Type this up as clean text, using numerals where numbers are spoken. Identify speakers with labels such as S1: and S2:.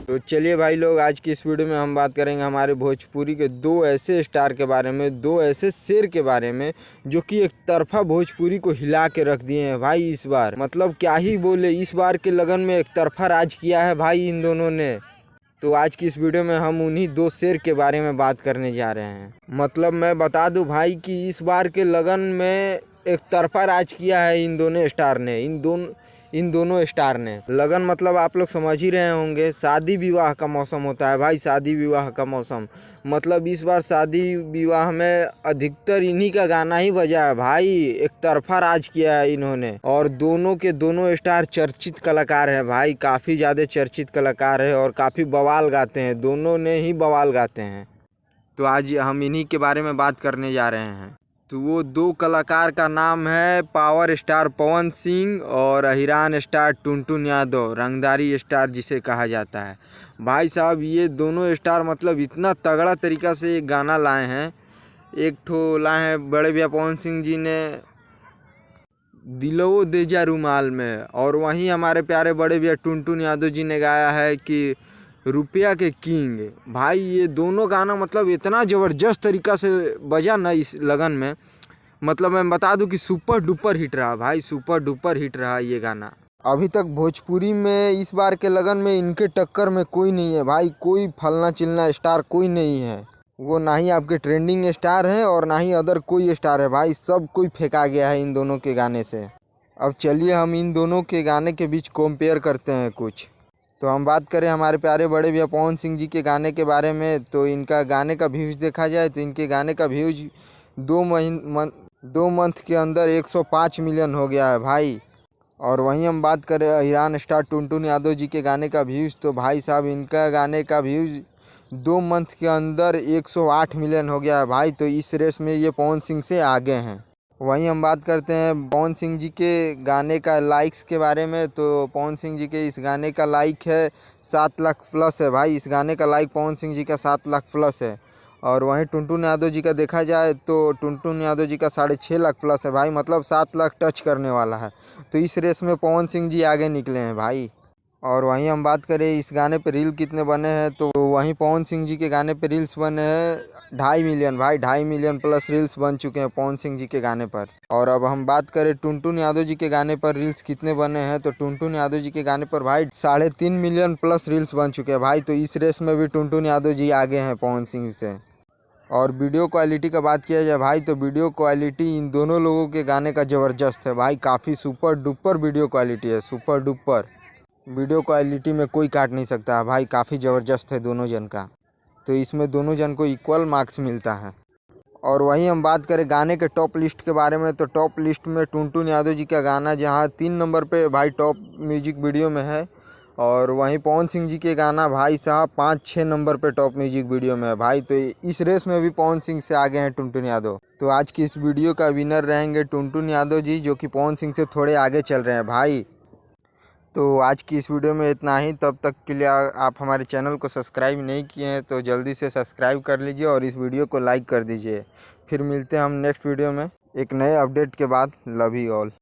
S1: तो चलिए भाई लोग, आज की इस वीडियो में हम बात करेंगे हमारे भोजपुरी के दो ऐसे स्टार के बारे में, दो ऐसे शेर के बारे में जो कि एक तरफा भोजपुरी को हिला के रख दिए हैं भाई। इस बार मतलब क्या ही बोले, इस बार के लगन में एक तरफा राज किया है भाई इन दोनों ने। तो आज की इस वीडियो में हम उन्हीं दो शेर के बारे में बात करने जा रहे हैं। मतलब मैं बता दूं भाई कि इस बार के लगन में एक तरफा राज किया है इन दोनों स्टार ने, इन दोनों स्टार ने। लगन मतलब आप लोग समझ ही रहे होंगे, शादी विवाह का मौसम होता है भाई, शादी विवाह का मौसम। मतलब इस बार शादी विवाह में अधिकतर इन्हीं का गाना ही बजा है भाई। एक तरफा राज किया है इन्होंने, और दोनों के दोनों स्टार चर्चित कलाकार हैं भाई, काफ़ी ज़्यादा चर्चित कलाकार है और काफ़ी बवाल गाते हैं, दोनों ने ही बवाल गाते हैं। तो आज हम इन्हीं के बारे में बात करने जा रहे हैं। तो वो दो कलाकार का नाम है पावर स्टार पवन सिंह और अहिरान स्टार टुनटुन यादव, रंगदारी स्टार जिसे कहा जाता है। भाई साहब ये दोनों स्टार मतलब इतना तगड़ा तरीका से एक गाना लाए हैं। एक ठो लाए हैं बड़े भैया पवन सिंह जी ने दिलो दे जा रुमाल में, और वहीं हमारे प्यारे बड़े भैया टुनटुन यादव जी ने गाया है कि रुपया के किंग। भाई ये दोनों गाना मतलब इतना ज़बरदस्त तरीका से बजा ना इस लगन में, मतलब मैं बता दूं कि सुपर डुपर हिट रहा भाई, सुपर डुपर हिट रहा ये गाना। अभी तक भोजपुरी में इस बार के लगन में इनके टक्कर में कोई नहीं है भाई, कोई फलना चिलना स्टार कोई नहीं है। वो ना ही आपके ट्रेंडिंग स्टार हैं और ना ही अदर कोई स्टार है भाई, सब कोई फेंका गया है इन दोनों के गाने से। अब चलिए हम इन दोनों के गाने के बीच कंपेयर करते हैं कुछ। तो हम बात करें हमारे प्यारे बड़े भैया पवन सिंह जी के गाने के बारे में, तो इनका गाने का व्यूज़ देखा जाए तो इनके गाने का व्यूज़ 2 मंथ के अंदर 105 मिलियन हो गया है भाई। और वहीं हम बात करें अहिरान स्टार टुनटुन यादव जी के गाने का व्यूज़, तो भाई साहब इनका गाने का व्यूज़ 2 मंथ के अंदर 108 मिलियन हो गया है भाई। तो इस रेस में ये पवन सिंह से आगे हैं। वहीं हम बात करते हैं पवन सिंह जी के गाने का लाइक्स के बारे में, तो पवन सिंह जी के इस गाने का लाइक है 7 लाख प्लस है भाई। इस गाने का लाइक पवन सिंह जी का 7 लाख प्लस है। और वहीं टुनटुन यादव जी का देखा जाए तो टुनटुन यादव जी का 6.5 लाख प्लस है भाई, मतलब 7 लाख टच करने वाला है। तो इस रेस में पवन सिंह जी आगे निकले हैं भाई। और वहीं हम बात करें इस गाने पे रील कितने बने हैं, तो वहीं पवन सिंह जी के गाने पे रील्स बने हैं 2.5 मिलियन भाई, 2.5 मिलियन प्लस रील्स बन चुके हैं पवन सिंह जी के गाने पर। और अब हम बात करें टुनटुन यादव जी के गाने पर रील्स कितने बने हैं, तो टुनटुन यादव जी के गाने पर भाई 3.5 मिलियन प्लस रील्स बन चुके हैं भाई। तो इस रेस में भी टुनटुन यादव जी आगे हैं पवन सिंह से। और वीडियो क्वालिटी का बात किया जाए भाई, तो वीडियो क्वालिटी इन दोनों लोगों के गाने का ज़बरदस्त है भाई, काफ़ी सुपर डुपर वीडियो क्वालिटी है, सुपर डुपर वीडियो क्वालिटी में कोई काट नहीं सकता भाई, काफ़ी ज़बरदस्त है दोनों जन का। तो इसमें दोनों जन को इक्वल मार्क्स मिलता है। और वहीं हम बात करें गाने के टॉप लिस्ट के बारे में, तो टॉप लिस्ट में टुनटुन यादव जी का गाना जहां 3 नंबर पे भाई टॉप म्यूजिक वीडियो में है। और वहीं पवन सिंह जी के गाना भाई साहब 5-6 नंबर पे टॉप म्यूजिक वीडियो में है भाई। तो इस रेस में भी पवन सिंह से आगे हैं टुनटुन यादव। तो आज की इस वीडियो का विनर रहेंगे टुनटुन यादव जी, जो कि पवन सिंह से थोड़े आगे चल रहे हैं भाई। तो आज की इस वीडियो में इतना ही। तब तक के लिए आप हमारे चैनल को सब्सक्राइब नहीं किए हैं तो जल्दी से सब्सक्राइब कर लीजिए और इस वीडियो को लाइक कर दीजिए। फिर मिलते हैं हम नेक्स्ट वीडियो में एक नए अपडेट के बाद। Love you all.